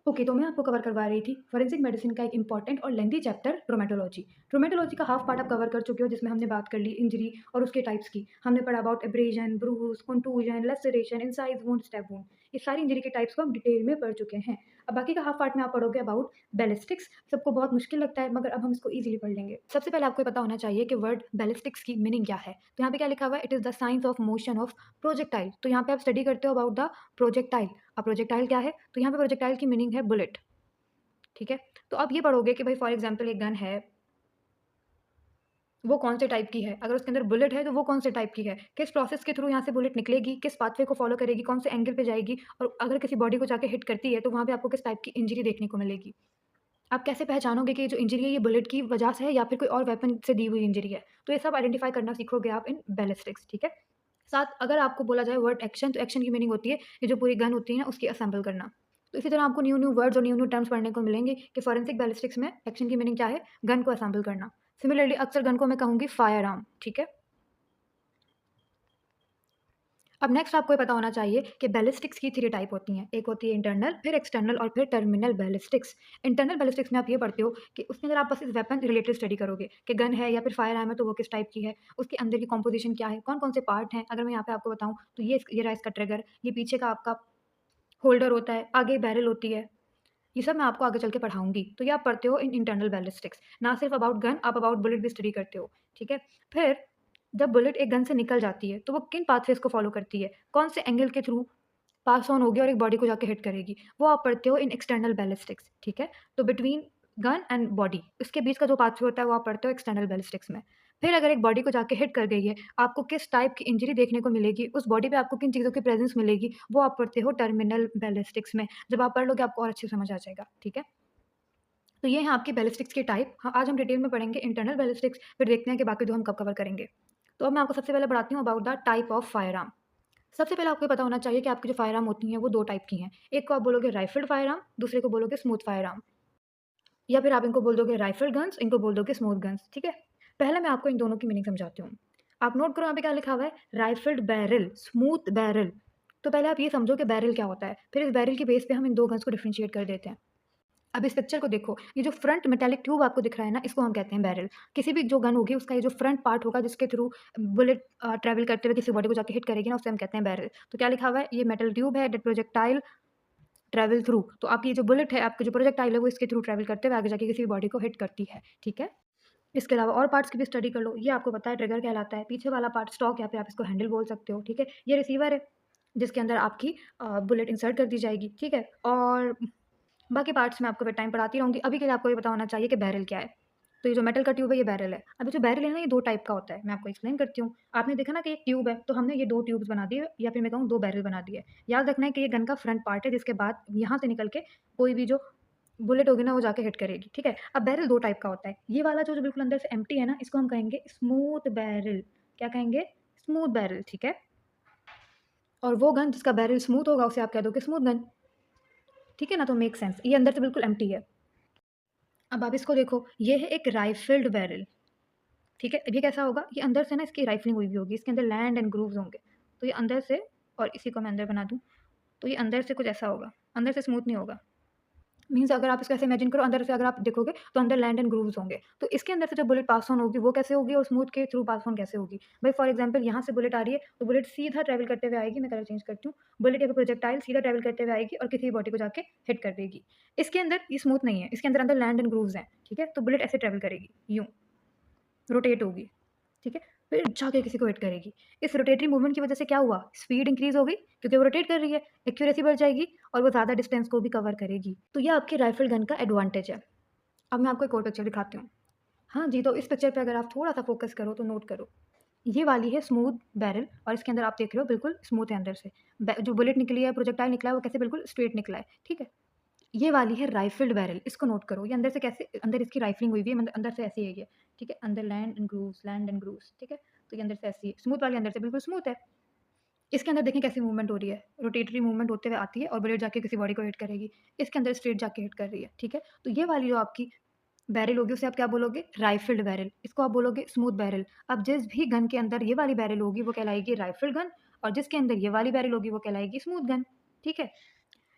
Okay, तो मैं आपको कवर करवा रही थी फॉरेंसिक मेडिसिन का एक इंपॉर्टेंट और लेंथी चैप्टर ट्रोमेटोलॉजी। ट्रोमेटोलॉजी का हाफ पार्ट आप कवर कर चुके हो, जिसमें हमने बात कर ली इंजरी और उसके टाइप्स की। हमने पढ़ा about abrasion, bruise, contusion, laceration, incised wound, stab wound. ये सारी इंजरी के टाइप्स को हम डिटेल में पढ़ चुके हैं। अब बाकी का हाफ पार्ट में आप पढ़ोगे अबाउट बैलिस्टिक्स। सबको बहुत मुश्किल लगता है, मगर अब हम इसको ईजिली पढ़ लेंगे। सबसे पहले आपको ये पता होना चाहिए कि वर्ड बैलिस्टिक्स की मीनिंग क्या है। तो यहाँ पे क्या लिखा हुआ है? It is the science of motion of projectile. तो यहाँ पे आप स्टडी करते हो अबाउट द प्रोजेक्टाइल। अब प्रोजेक्टाइल क्या है? तो यहाँ पे प्रोजेक्टाइल की मीनिंग है बुलेट। ठीक है? तो आप ये पढ़ोगे कि भाई फॉर एग्ज़ाम्पल एक गन है, वो कौन से टाइप की है? अगर उसके अंदर बुलेट है तो वो कौन से टाइप की है? किस प्रोसेस के थ्रू यहाँ से बुलेट निकलेगी? किस पाथवे को फ़ॉलो करेगी? कौन से एंगल पे जाएगी? और अगर किसी बॉडी को जाके हिट करती है तो वहाँ पे आपको किस टाइप की इंजरी देखने को मिलेगी? आप कैसे पहचानोगे कि ये जो इंजरी है ये बुलेट की वजह से है या फिर कोई और वेपन से दी हुई इंजरी है? तो ये सब आइडेंटिफ़ाई करना सीखोगे आप इन बैलिस्टिक्स, ठीक है? साथ अगर आपको बोला जाए वर्ड एक्शन, तो एक्शन की मीनिंग होती है ये जो पूरी गन होती है ना उसकी असेंबल करना। तो इसी तरह आपको न्यू-न्यू वर्ड्स और न्यू-न्यू टर्म्स पढ़ने को मिलेंगे कि फॉरेंसिक बैलिस्टिक्स में एक्शन की मीनिंग क्या है? गन को असेंबल करना। सिमिलरली अक्सर गन को मैं कहूँगी फायर आर्म, ठीक है? अब नेक्स्ट आपको ये पता होना चाहिए कि बैलिस्टिक्स की 3 टाइप होती हैं। एक होती है इंटरनल, फिर एक्सटर्नल और फिर टर्मिनल बैलिस्टिक्स। इंटरनल बैलिस्टिक्स में आप ये पढ़ते हो कि उसके अंदर आप बस इस वेपन रिलेटेड स्टडी करोगे कि गन है या फिर फायर आर्म है तो वो किस टाइप की है, उसके अंदर की कंपोज़िशन क्या है, कौन-कौन से पार्ट हैं। अगर मैं यहाँ पे आपको बताऊँ तो ये रहा इसका ट्रिगर, ये पीछे का आपका होल्डर होता है, आगे बैरल होती है। ये सब मैं आपको आगे चल के पढ़ाऊँगी। तो ये आप पढ़ते हो इन इंटरनल बैलिस्टिक्स। ना सिर्फ अबाउट गन, आप अबाउट बुलेट भी स्टडी करते हो, ठीक है? फिर जब बुलेट एक गन से निकल जाती है, तो वो किन पाथवेज़ को फ़ॉलो करती है? कौन से एंगल के थ्रू पास ऑन होगी और एक बॉडी को जाके हिट करेगी? वो आप पढ़ते हो इन एक्सटर्नल बैलिस्टिक्स, ठीक है? तो बिटवीन गन एंड बॉडी, इसके बीच का जो पाथवे होता है, वो आप पढ़ते हो एक्सटर्नल बैलिस्टिक्स में। फिर अगर एक बॉडी को जाके हिट कर गई है, आपको किस टाइप की इंजरी देखने को मिलेगी, उस बॉडी पे आपको किन चीज़ों की प्रेज़ेंस मिलेगी, वो आप पढ़ते हो टर्मिनल बैलिस्टिक्स में। जब आप पढ़ लोगे आपको और अच्छे से समझ आ जाएगा, ठीक है? तो ये हैं आपके बैलिस्टिक्स के टाइप। हाँ, आज हम डिटेल में पढ़ेंगे इंटरनल बैलिस्टिक्स, फिर देखते हैं कि बाकी जो हम कब कवर करेंगे। तो अब मैं आपको सबसे पहले बताती हूँ about the type of fire arm. सबसे पहले आपको ये पता होना चाहिए कि आपकी जो फायर आर्म होती हैं वो 2 टाइप की हैं। एक को आप बोलोगे राइफल्ड फायर आर्म, दूसरे को बोलोगे स्मूथ फायर आर्म, या फिर आप इनको बोल दोगे राइफल गन्स, इनको बोल दोगे स्मूथ गन्स, ठीक है? पहले मैं आपको इन दोनों की मीनिंग समझाती हूँ। आप नोट करो यहाँ पे क्या लिखा हुआ है, राइफल्ड बैरल, स्मूथ बैरल। तो पहले आप ये समझो कि बैरल क्या होता है, फिर इस बैरल के बेस पे हम इन 2 गन्स को डिफरेंशिएट कर देते हैं। अब इस पिक्चर को देखो, ये जो फ्रंट मेटालिक ट्यूब आपको दिख रहा है ना, इसको हम कहते हैं बैरल। किसी भी जो गन होगी उसका ये जो फ्रंट पार्ट होगा जिसके थ्रू बुलेट ट्रैवल करते हुए किसी बॉडी को जाके हिट करेगी ना, उसे हम कहते हैं बैरल। तो क्या लिखा हुआ है, ये मेटल ट्यूब है दैट प्रोजेक्टाइल ट्रैवल थ्रू। तो आपकी ये जो बुलेट है, आपकी जो प्रोजेक्टाइल है वो इसके थ्रू ट्रैवल करते हुए आगे जाके किसी भी बॉडी को हिट करती है, ठीक है? इसके अलावा और पार्ट्स की भी स्टडी कर लो। ये आपको पता है ट्रिगर कहलाता है। पीछे वाला पार्ट स्टॉक या फिर आप इसको हैंडल बोल सकते हो, ठीक है? ये रिसीवर है, जिसके अंदर आपकी बुलेट इंसर्ट कर दी जाएगी, ठीक है? और बाकी पार्ट्स मैं आपको विद टाइम पढ़ाती रहूँगी। अभी के लिए आपको ये पता होना चाहिए कि बैरल क्या है। तो ये जो मेटल का ट्यूब है ये बैरल है। अब ये जो बैरल है ना, ये 2 टाइप का होता है। मैं आपको एक्सप्लेन करती हूँ। आपने देखा ना कि एक ट्यूब है, तो हमने ये 2 ट्यूब्स बना दिए या फिर मैं कहूँ 2 बैरल बना दिए। याद रखना है कि ये गन का फ्रंट पार्ट है, जिसके बाद यहाँ से निकल के कोई भी जो बुलेट होगी ना वो जाके हिट करेगी, ठीक है? अब बैरल 2 टाइप का होता है। ये वाला जो बिल्कुल अंदर से एम्प्टी है ना, इसको हम कहेंगे स्मूथ बैरल। क्या कहेंगे? स्मूथ बैरल, ठीक है? और वो गन जिसका बैरल स्मूथ होगा उसे आप कह दोगे स्मूथ गन, ठीक है ना? तो मेक सेंस। ये अंदर से बिल्कुल एम्प्टी है। अब आप इसको देखो, ये है एक राइफ़ल्ड बैरल, ठीक है? अब ये कैसा होगा? ये अंदर से ना इसकी राइफ़लिंग हुई हुई होगी, इसके अंदर लैंड एंड ग्रूव्स होंगे। तो ये अंदर से, और इसी को मैं अंदर बना दूँ, तो ये अंदर से कुछ ऐसा होगा, अंदर से स्मूथ नहीं होगा। मीन्स अगर आप इसको ऐसे इमेजिन करो, अंदर से अगर आप देखोगे तो अंदर लैंड एंड ग्रूव्स होंगे। तो इसके अंदर से जब बुलेट पास ऑन होगी वो कैसे होगी और स्मूथ के थ्रू पास ऑन कैसे होगी? भाई फॉर एग्ज़ाम्पल यहाँ से बुलेट आ रही है, तो बुलेट सीधा ट्रैवल करते हुए आएगी, मैं कलर चेंज करती हूँ। बुलेट या फिर प्रोजेक्टाइल सीधा ट्रैवल करते हुए आएगी और किसी भी बॉडी को जाके हिट कर देगी। इसके अंदर ये स्मूथ नहीं है, इसके अंदर अंदर लैंड एंड ग्रूव्स हैं, ठीक है? तो बुलेट ऐसे ट्रैवल करेगी, यूँ। रोटेट होगी, ठीक है? फिर जाके किसी को हिट करेगी। इस रोटेटरी मूवमेंट की वजह से क्या हुआ? स्पीड इंक्रीज़ हो गई क्योंकि वो रोटेट कर रही है, एक्यूरेसी बढ़ जाएगी और वो ज़्यादा डिस्टेंस को भी कवर करेगी। तो ये आपकी राइफ़ल गन का एडवांटेज है। अब मैं आपको एक और पिक्चर दिखाती हूँ। हाँ जी, तो इस पिक्चर पे अगर आप थोड़ा-सा फ़ोकस करो तो नोट करो। ये वाली है स्मूथ बैरल और इसके अंदर आप देख रहे हो बिल्कुल स्मूथ है अंदर से। बै जो बुलेट निकली है, प्रोजेक्टाइल निकला है, वो कैसे बिल्कुल स्ट्रेट निकला है, ठीक है? ये वाली है राइफ़ल्ड बैरल, इसको नोट करो। ये अंदर से कैसे, अंदर इसकी राइफ़लिंग हुई हुई है, अंदर से ऐसी है ये, ठीक है? अंदर लैंड एंड ग्रूव्स, ठीक है? तो ये अंदर से ऐसी है। स्मूथ वाली अंदर से बिल्कुल स्मूथ है। इसके अंदर देखें कैसी मूवमेंट हो रही है, रोटेटरी मूवमेंट होते हुए आती है और बुलेट जाके किसी बॉडी को हिट करेगी। इसके अंदर स्ट्रेट जाके हिट कर रही है, ठीक है? तो ये वाली जो आपकी बैरल होगी उसे आप क्या बोलोगे? राइफ़ल्ड बैरल। इसको आप बोलोगे स्मूथ बैरल। अब जिस भी गन के अंदर ये वाली बैरल होगी वो कहलाएगी राइफ़ल्ड गन और जिसके अंदर ये वाली बैरल होगी वो कहलाएगी स्मूथ गन, ठीक है?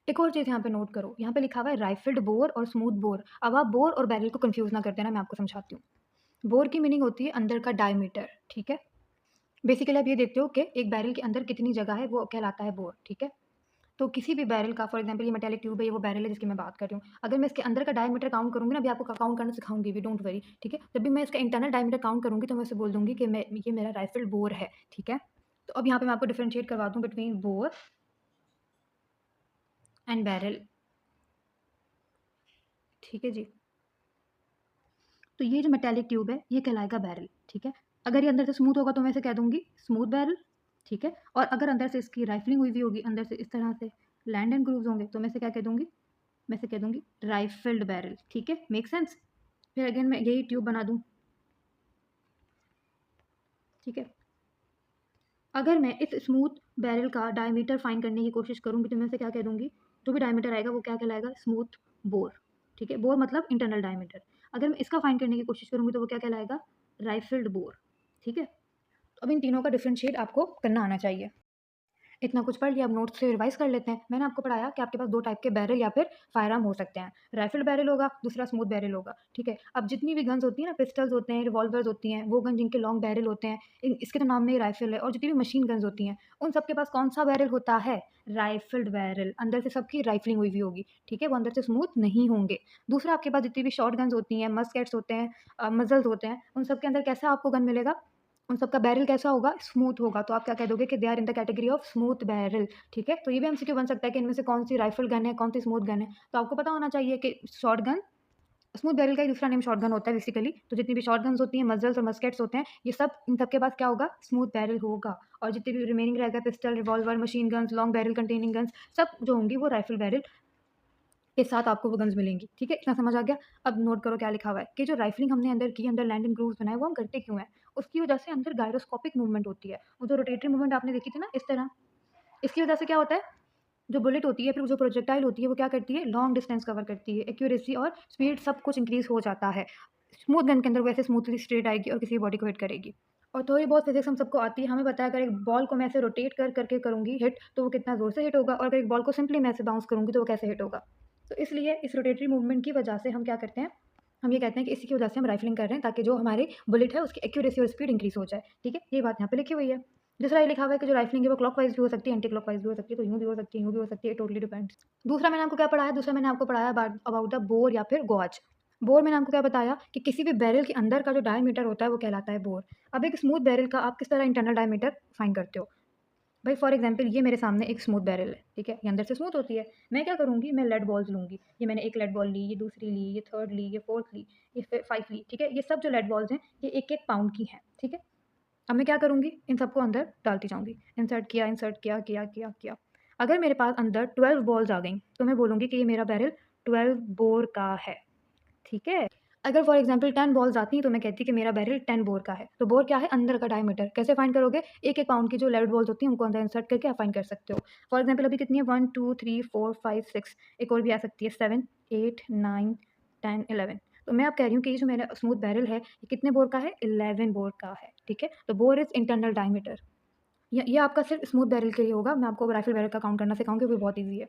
एक और चीज़ यहाँ पे नोट करो, यहाँ पे लिखा हुआ है राइफल्ड बोर और स्मूथ बोर। अब आप बोर और बैरल को कंफ्यूज ना कर देना, मैं आपको समझाती हूँ। बोर की मीनिंग होती है अंदर का डायमीटर, ठीक है? बेसिकली आप ये देखते हो कि एक बैरल के अंदर कितनी जगह है, वो कहलाता है बोर, ठीक है? तो किसी भी बैरल का, फॉर एग्जांपल ये मेटालिक ट्यूब है, ये वो बैरल है जिसकी मैं बात कर रही हूँ। अगर मैं इसके अंदर का डायमीटर काउंट करूँगी ना, अभी आपको काउंट करना सिखाऊँगी भी, डोंट वरी, ठीक है? जब भी मैं इसका इंटरनल डायमीटर काउंट करूँगी तो मैं उसे बोल दूँगी कि मैं ये मेरा राइफल्ड बोर है, ठीक है? तो अब यहाँ पे मैं आपको डिफरेंशिएट करवा दूँ बिटवीन बोर एंड बैरल, ठीक है जी? तो ये जो मेटालिक ट्यूब है, ये कहलाएगा बैरल, ठीक है? अगर ये अंदर से स्मूथ होगा तो मैं इसे कह दूँगी स्मूथ बैरल, ठीक है? और अगर अंदर से इसकी राइफलिंग हुई हुई होगी, अंदर से इस तरह से लैंड एंड ग्रूव्स होंगे, तो मैं इसे क्या कह दूँगी? मैं इसे कह दूँगी राइफल्ड बैरल, ठीक है? Make sense? फिर अगेन मैं यही ट्यूब बना दूँ, ठीक है? अगर मैं इस स्मूथ बैरल का डायमीटर फाइंड करने की कोशिश करूँगी, तो मैं इसे क्या कह दूँगी? जो भी डायमीटर आएगा वो क्या कहलाएगा? स्मूथ बोर, ठीक है? बोर मतलब इंटरनल डायमीटर। अगर मैं इसका फाइंड करने की कोशिश करूँगी तो वो क्या कहलाएगा? राइफल्ड बोर, ठीक है? अब इन तीनों का डिफरेंशिएट आपको करना आना चाहिए। इतना कुछ पढ़ लिया, अब नोट्स से रिवाइज कर लेते हैं। मैंने आपको पढ़ाया कि आपके पास 2 टाइप के बैरल या फिर फायरआर्म हो सकते हैं। राइफल्ड बैरल होगा, दूसरा स्मूथ बैरल होगा, ठीक है? अब जितनी भी गन्स होती हैं ना, पिस्टल्स होते हैं, रिवॉल्वर्स होती हैं, वो गन जिनके लॉन्ग बैरल होते हैं, इन इसके तो नाम में ही राइफल है, और जितनी भी मशीन गन्स होती हैं, उन सबके पास कौन-सा बैरल होता है? Rifled barrel. अंदर से सबकी राइफलिंग हुई हुई होगी, ठीक है? वो अंदर से स्मूथ नहीं होंगे। दूसरा, आपके पास जितनी भी शॉट गन्स होती हैं, मस्केट्स होते हैं, मज़ल्स होते हैं, उन सब के अंदर कैसा आपको गन मिलेगा? उन सबका बैरल कैसा होगा? स्मूथ होगा। तो आप क्या कह दोगे कि they are in the category of smooth barrel, ठीक है? तो ये भी एमसीक्यू बन सकता है कि इनमें से कौन-सी राइफल गन है, कौन-सी स्मूथ गन है। तो आपको पता होना चाहिए कि शॉटगन, स्मूथ बैरल का ही दूसरा नेम शॉटगन होता है बेसिकली। तो जितनी भी शॉटगन्स होती हैं, मज़ल्स और मस्केट्स होते हैं, ये सब इन सब के पास क्या होगा? स्मूथ बैरल होगा। और जितने भी रिमेनिंग रह गए pistol, revolver, machine guns, long barrel containing guns, सब जो होंगी वो राइफल बैरल के साथ आपको वो गन्स मिलेंगी, ठीक है? इतना समझ आ गया? अब नोट करो क्या लिखा हुआ है कि जो राइफलिंग हमने अंदर की, अंदर लैंडिंग ग्रूव्स बनाए, वो हम करते क्यों हैं? उसकी वजह से अंदर गायरोस्कोपिक मूवमेंट होती है। वो जो रोटेटरी मूवमेंट आपने देखी थी ना इस तरह, इसकी वजह से क्या होता है? जो बुलेट होती है, फिर जो प्रोजेक्टाइल होती है, वो क्या करती है? लॉन्ग डिस्टेंस कवर करती है। एक्यूरेसी और स्पीड सब कुछ इंक्रीज़ हो जाता है। स्मूथ गन के अंदर वैसे स्मूथली स्ट्रेट आएगी और किसी भी बॉडी को हिट करेगी। और थोड़ी बहुत फिज़िक्स हम सबको आती है। हमें पता है अगर एक बॉल को मैं ऐसे रोटेट कर करके करूँगी हिट, तो वो कितना ज़ोर से हिट होगा, और अगर एक बॉल को सिंपली मैं ऐसे बाउंस करूँगी तो वो कैसे हिट होगा। तो इसलिए इस रोटेटरी मूवमेंट की वजह से हम क्या करते हैं? हम ये कहते हैं कि इसी की वजह से हम राइफलिंग कर रहे हैं ताकि जो हमारी बुलेट है उसकी एक्यूरेसी और स्पीड इंक्रीज़ हो जाए, ठीक है? ये बात यहाँ पे लिखी हुई है। दूसरा ये लिखा हुआ है कि जो राइफलिंग है वो क्लॉकवाइज़ भी हो सकती है, एंटी क्लॉकवाइज़ भी हो सकती है, तो यूँ भी हो सकती है, यूँ भी हो सकती है, इट टोटली डिपेंड्स। दूसरा मैंने आपको क्या पढ़ाया? दूसरा मैंने आपको पढ़ाया अबाउट द बोर या फिर गॉज। बोर मैंने आपको क्या बताया कि किसी भी बैरल के अंदर का जो डायमीटर होता है वो कहलाता है बोर। अब एक स्मूथ बैरल का आप किस तरह इंटरनल डायमीटर फाइंड करते हो? भाई फॉर एग्जांपल ये मेरे सामने एक स्मूथ बैरल है, ठीक है? ये अंदर से स्मूथ होती है। मैं क्या करूँगी? मैं लेड बॉल्स लूँगी। ये मैंने एक लेड बॉल ली, ये दूसरी ली, ये थर्ड ली, ये फोर्थ ली, ये 5 ली, ठीक है? ये सब जो लेड बॉल्स हैं, ये 1-1 पाउंड की हैं, ठीक है? अब मैं क्या करूँगी? इन सबको अंदर डालती जाऊँगी। इंसर्ट किया, किया, किया, किया। अगर मेरे पास अंदर 12 बॉल्स आ गईं, तो मैं बोलूँगी कि ये मेरा बैरल 12 बोर का है, ठीक है? अगर फॉर एग्ज़ाम्पल 10 बॉल्स आती तो मैं कहती कि मेरा बैरल 10 बोर का है। तो बोर क्या है? अंदर का डायमीटर। कैसे फाइंड करोगे? 1-1 पाउंड की जो लेड बॉल्स होती हैं उनको अंदर इंसर्ट करके आप फाइंड कर सकते हो। फॉर एग्ज़ाम्पल अभी कितनी है? 1, 2, 3, 4, 5, 6, एक और भी आ सकती है 7, 8, 9, 10, 11। तो मैं अब कह रही हूँ कि ये जो मेरा स्मूथ बैरल है, ये कितने बोर का है? 11 बोर का है, ठीक है? तो बोर इज़ इंटरनल डायमीटर। ये आपका सिर्फ़ स्मूथ बैरल के लिए होगा। मैं आपको राइफल बैरल का काउंट करना सिखाऊँगी, वो बहुत ईज़ी है।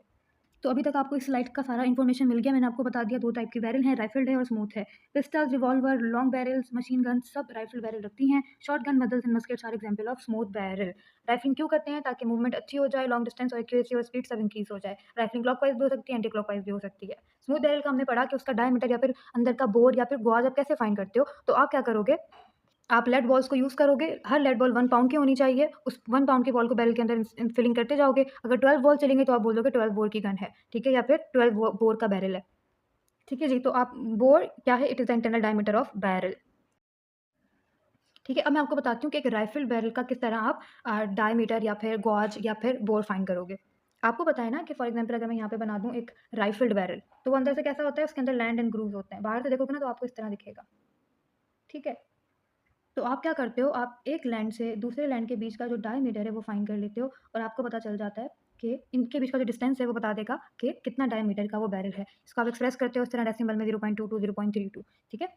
तो अभी तक आपको इस स्लाइड का सारा इन्फॉर्मेशन मिल गया। मैंने आपको बता दिया 2 टाइप के बैरल हैं, राइफल्ड है और स्मूथ है। Pistols, revolver, long barrels, machine gun सब राइफल बैरल रखती हैं। Shotgun, muzzles and muskets are example of smooth barrel. Rifling क्यों करते हैं? ताकि मूवमेंट अच्छी हो जाए, लॉन्ग डिस्टेंस और एक्यूरेसी और स्पीड सब इंक्रीज़ हो जाए। राइफलिंग क्लॉकवाइज़ भी हो सकती है, एंटी क्लॉकवाइज़ भी हो सकती है। स्मूथ बैरल का हमने पढ़ा कि उसका डायमीटर या फिर अंदर का बोर या फिर गॉज आप कैसे फाइंड करते हो? तो आप क्या करोगे? आप लेड बॉल्स को यूज़ करोगे, हर लेड बॉल 1 पाउंड की होनी चाहिए, उस 1 पाउंड की बॉल को बैरल के अंदर फिलिंग करते जाओगे। अगर 12 बॉल चलेंगे तो आप बोल दोगे 12 बोर की गन है, ठीक है? या फिर 12 बोर का बैरल है, ठीक है जी? तो आप बोर क्या है? It is the internal diameter of barrel, ठीक है? अब मैं आपको बताती हूँ कि एक राइफल बैरल का किस तरह आप डायमीटर या फिर गॉज या फिर बोर फाइंड करोगे। आपको पता है ना कि फॉर एग्ज़ाम्पल अगर मैं यहाँ पे बना दूँ एक राइफल्ड बैरल, तो वो अंदर से कैसा होता है? उसके अंदर लैंड एंड ग्रूव्स होते हैं। बाहर से देखोगे ना तो आपको इस तरह दिखेगा, ठीक है? तो आप क्या करते हो? आप एक लैंड से दूसरे लैंड के बीच का जो डायमीटर है वो फाइंड कर लेते हो, और आपको पता चल जाता है कि इनके बीच का जो डिस्टेंस है वो बता देगा कि कितना डायमीटर का वो बैरल है। इसको आप एक्सप्रेस करते हो इस तरह डेसिमल में 0.22, 0.32, ठीक है?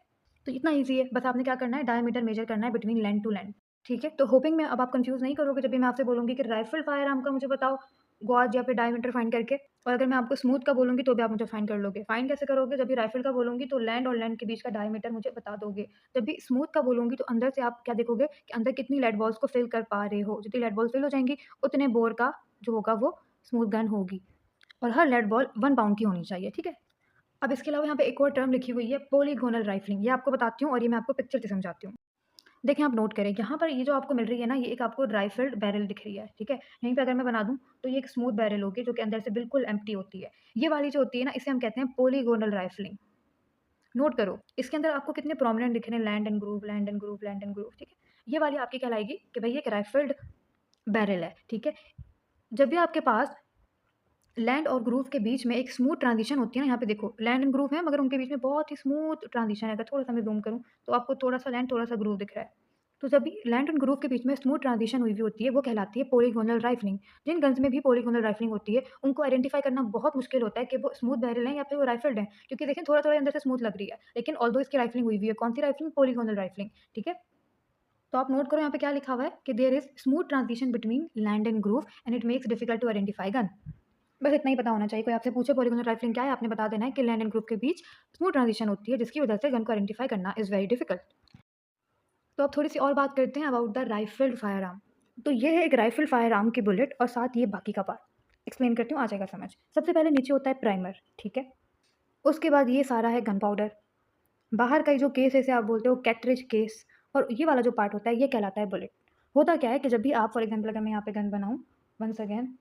तो इतना ईज़ी है, बस आपने क्या करना है? डायमीटर मेजर करना है बिटवीन लैंड टू लैंड, ठीक है? तो होपिंग में अब आप कन्फ्यूज़ नहीं करोगे जब भी मैं आपसे बोलूँगी कि राइफल फायर आर्म का मुझे बताओ, गॉज या फिर डायमीटर फाइंड करके। और अगर मैं आपको स्मूथ का बोलूँगी तो भी आप मुझे फाइंड कर लोगे। फाइंड कैसे करोगे? जब भी राइफल का बोलूँगी तो लैंड और लैंड के बीच का डायमीटर मुझे बता दोगे। जब भी स्मूथ का बोलूँगी तो अंदर से आप क्या देखोगे कि अंदर कितनी लेड बॉल्स को फिल कर पा रहे हो। जितनी लेड बॉल्स फिल हो जाएँगी उतने बोर का जो होगा वो स्मूथ गन होगी। और हर लेड बॉल 1 पाउंड की होनी चाहिए, ठीक है? अब इसके अलावा यहाँ पे एक और टर्म लिखी हुई है पॉलीगोनल राइफलिंग। ये आपको बताती हूँ और ये मैं आपको पिक्चर से समझाती हूँ। देखिए आप नोट करें, यहाँ पर ये जो आपको मिल रही है ना, ये एक आपको राइफल्ड बैरल दिख रही है, ठीक है? यहीं पे अगर मैं बना दूँ तो ये एक स्मूथ बैरल होगी जो कि अंदर से बिल्कुल एम्प्टी होती है। ये वाली जो होती है ना, इसे हम कहते हैं पॉलीगोनल राइफलिंग। नोट करो, इसके अंदर आपको कितने प्रोमिनेंट दिख रहे हैं, land and groove, land and groove, land and groove, ठीक है? ये वाली आपकी कहलाएगी कि भई ये एक राइफल्ड बैरल है, ठीक है? जब भी आपके पास लैंड और ग्रूव के बीच में एक स्मूथ ट्रांजिशन होती है ना, यहाँ पे देखो लैंड एंड ग्रूव है मगर उनके बीच में बहुत ही स्मूथ ट्रांजिशन है। अगर थोड़ा-सा मैं ज़ूम करूँ तो आपको थोड़ा-सा लैंड, थोड़ा-सा ग्रूव दिख रहा है। तो जब भी लैंड एंड ग्रूव के बीच में स्मूथ ट्रांजिशन हुई हुई होती है, वो कहलाती है पॉलीगोनल राइफलिंग। जिन गन्स में भी पॉलीगोनल राइफलिंग होती है, उनको आइडेंटिफाई करना बहुत मुश्किल होता है कि वो स्मूथ बैरल हैं या फिर वो राइफल्ड हैं। क्योंकि देखें थोड़ा-थोड़ा अंदर से स्मूथ लग रही है, लेकिन ऑल्दो इसकी राइफलिंग हुई हुई है। कौन सी राइफलिंग? पॉलीगोनल राइफलिंग, ठीक है? तो आप नोट करो यहाँ पे क्या लिखा हुआ है कि there is smooth transition between land and groove and it makes difficult to identify gun. बस इतना ही पता होना चाहिए। कोई आपसे पूछे पॉलीगोनल राइफलिंग क्या है, आपने बता देना है कि लैंड एंड ग्रुप के बीच स्मूथ ट्रांजिशन होती है जिसकी वजह से गन को आइडेंटिफाई करना इज़ वेरी डिफिकल्ट। तो अब थोड़ी-सी और बात करते हैं about the rifled fire arm. तो ये है एक राइफल्ड फायर आर्म की बुलेट और साथ ये बाकी का पार्ट। एक्सप्लेन करती हूँ, आ जाएगा समझ। सबसे पहले नीचे होता है प्राइमर, ठीक है? उसके बाद ये सारा है गन पाउडर। बाहर का ये जो केस है इसे आप बोलते हो कैट्रिज केस, और ये वाला जो पार्ट होता है ये कहलाता है बुलेट। होता क्या है कि जब भी आप फॉर एग्ज़ाम्पल अगर मैं यहाँ पे गन बनाऊँ, वन्स अगेन,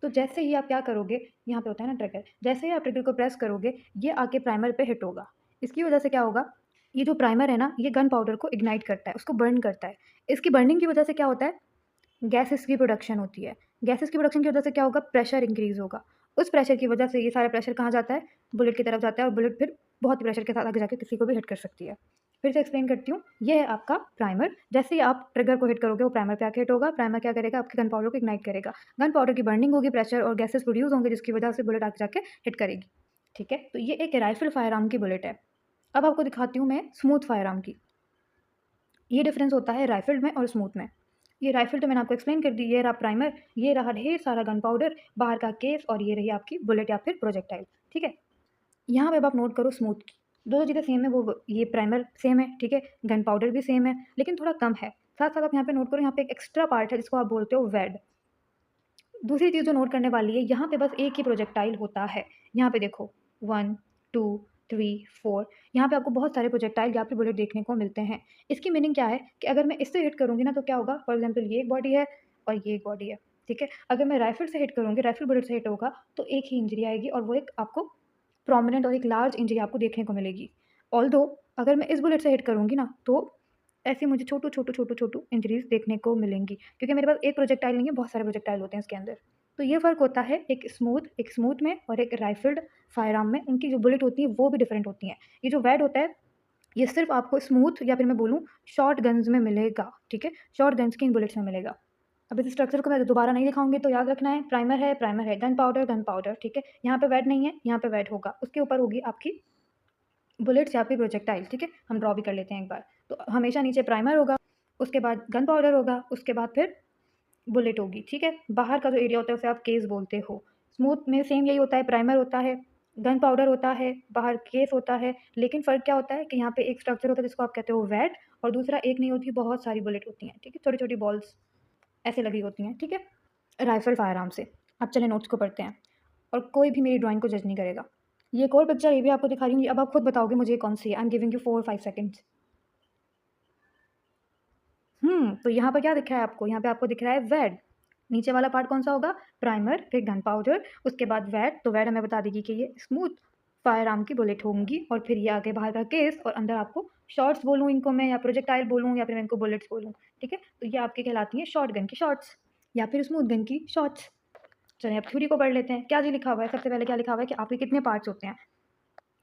तो जैसे ही आप क्या करोगे, यहाँ पे होता है ना ट्रिगर, जैसे ही आप ट्रिगर को प्रेस करोगे, ये आके प्राइमर पे हिट होगा। इसकी वजह से क्या होगा, ये जो प्राइमर है ना, ये गन पाउडर को इग्नाइट करता है, उसको बर्न करता है। इसकी बर्निंग की वजह से क्या होता है, गैसेस की प्रोडक्शन होती है। गैसेस की प्रोडक्शन की वजह से क्या होगा, प्रेशर इंक्रीज़ होगा। उस प्रेशर की वजह से ये सारा प्रेशर कहाँ जाता है, बुलेट की तरफ जाता है और बुलेट फिर बहुत ही प्रेशर के साथ आगे जाके किसी को भी हिट कर सकती है। फिर से एक्सप्लेन करती हूँ, ये है आपका प्राइमर। जैसे ही आप ट्रिगर को हिट करोगे, वो प्राइमर पे आके हिट होगा। प्राइमर क्या करेगा, आपके गन पाउडर को इग्नाइट करेगा। गन पाउडर की बर्निंग होगी, प्रेशर और गैसेस प्रोड्यूस होंगे जिसकी वजह से बुलेट आगे जाके हिट करेगी, ठीक है? तो ये एक राइफल फायर आर्म की बुलेट है। अब आपको दिखाती हूँ मैं स्मूथ फायर आर्म की। ये डिफरेंस होता है राइफल्ड में और स्मूथ में। ये राइफल तो मैंने आपको एक्सप्लेन कर दी, ये रहा प्राइमर, ये रहा ढेर सारा गन पाउडर, बाहर का केस, और ये रही आपकी बुलेट या फिर प्रोजेक्टाइल, ठीक है? यहाँ पे अब आप नोट करो स्मूथ की। दोनों चीज़ें सेम है, वो ये प्राइमर सेम है, ठीक है? गन पाउडर भी सेम है, लेकिन थोड़ा कम है। साथ-साथ आप यहाँ पे नोट करो, यहाँ पे एक एक्स्ट्रा पार्ट है जिसको आप बोलते हो वेड। दूसरी चीज़ जो नोट करने वाली है, यहाँ पे बस एक ही प्रोजेक्टाइल होता है। यहाँ पे देखो 1, 2, 3, 4, यहाँ पे आपको बहुत सारे प्रोजेक्टाइल या फिर बुलेट देखने को मिलते हैं। इसकी मीनिंग क्या है कि अगर मैं इससे हिट करूँगी ना तो क्या होगा, फॉर एग्ज़ाम्पल ये एक बॉडी है और ये एक बॉडी है, ठीक है? अगर मैं राइफल से हिट करूँगी, राइफल बुलेट से हिट होगा तो एक ही इंजरी आएगी और वो एक आपको प्रोमिनेंट और एक लार्ज इंजरी आपको देखने को मिलेगी। ऑल्दो अगर मैं इस बुलेट से हिट करूँगी ना तो ऐसी मुझे छोटू इंजरीज़ देखने को मिलेंगी, क्योंकि मेरे पास एक प्रोजेक्टाइल नहीं है, बहुत सारे प्रोजेक्टाइल होते हैं इसके अंदर। तो ये फ़र्क होता है एक स्मूथ में और एक राइफल्ड फायरआर्म में। उनकी जो बुलेट होती है वो भी डिफरेंट होती हैं। ये जो वैड होता है, ये सिर्फ़ आपको स्मूथ या फिर मैं बोलूँ शॉर्ट गन्स में मिलेगा, ठीक है? शॉर्ट गन्स की इन बुलेट्स में मिलेगा। अब इस स्ट्रक्चर को मैं दोबारा नहीं दिखाऊँगी तो याद रखना है, प्राइमर है, गन पाउडर, ठीक है? यहाँ पे वैड नहीं है, यहाँ पे वैड होगा। उसके ऊपर होगी आपकी बुलेट्स या फिर प्रोजेक्टाइल, ठीक है? हम ड्रॉ भी कर लेते हैं एक बार। तो हमेशा नीचे प्राइमर होगा, उसके बाद गन पाउडर होगा, उसके बाद फिर बुलेट होगी, ठीक है? बाहर का जो एरिया होता है उसे आप केस बोलते हो। स्मूथ में सेम यही होता है, प्राइमर होता है, गन पाउडर होता है, बाहर केस होता है, लेकिन फ़र्क क्या होता है कि यहाँ पे एक स्ट्रक्चर होता है जिसको आप कहते हो वैड, और दूसरा एक नहीं होती, बहुत सारी बुलेट होती हैं, ठीक है? छोटी-छोटी बॉल्स ऐसे लगी होती हैं, ठीक है? राइफल फायरआर्म से। अब चलें नोट्स को पढ़ते हैं, और कोई भी मेरी ड्राइंग को जज नहीं करेगा। ये एक और पिक्चर, ये भी आपको दिखा रही हूँ, अब आप खुद बताओगे मुझे ये कौन सी है। I am giving you 4-5 seconds. तो यहाँ पर क्या दिख रहा है आपको? यहाँ पे आपको दिख रहा है वैड। नीचे वाला पार्ट कौन सा होगा? प्राइमर, फिर गन पाउडर, उसके बाद वैड। तो वैड हमें बता देगी कि ये स्मूथ फायर आर्म की बुलेट होंगी, और फिर ये आगे बाहर का केस, और अंदर आपको शॉट्स बोलूँ इनको मैं, या प्रोजेक्टाइल बोलूँ, या फिर मैं इनको बुलेट्स बोलूँ, ठीक है? तो ये आपकी कहलाती हैं शॉर्ट गन की शॉट्स या फिर स्मूथ गन की शॉट्स। चलिए अब थ्योरी को पढ़ लेते हैं। क्या जी लिखा हुआ है? सबसे पहले क्या लिखा हुआ है कि आपके कितने पार्ट्स होते हैं?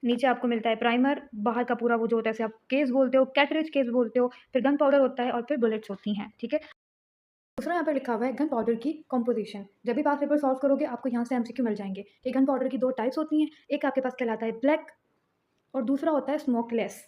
नीचे आपको मिलता है प्राइमर, बाहर का पूरा वो जो होता है, इसे आप केस बोलते हो, कैटरिज केस बोलते हो, फिर गन पाउडर होता है और फिर बुलेट्स होती हैं, ठीक है? दूसरा यहाँ पर लिखा हुआ है गन पाउडर की कंपोजिशन। जब भी पास पेपर सॉल्व करोगे आपको यहाँ से एमसीक्यू मिल जाएंगे कि गन पाउडर की दो टाइप्स होती हैं, एक आपके पास कहलाता है ब्लैक और दूसरा होता है स्मोकलेस।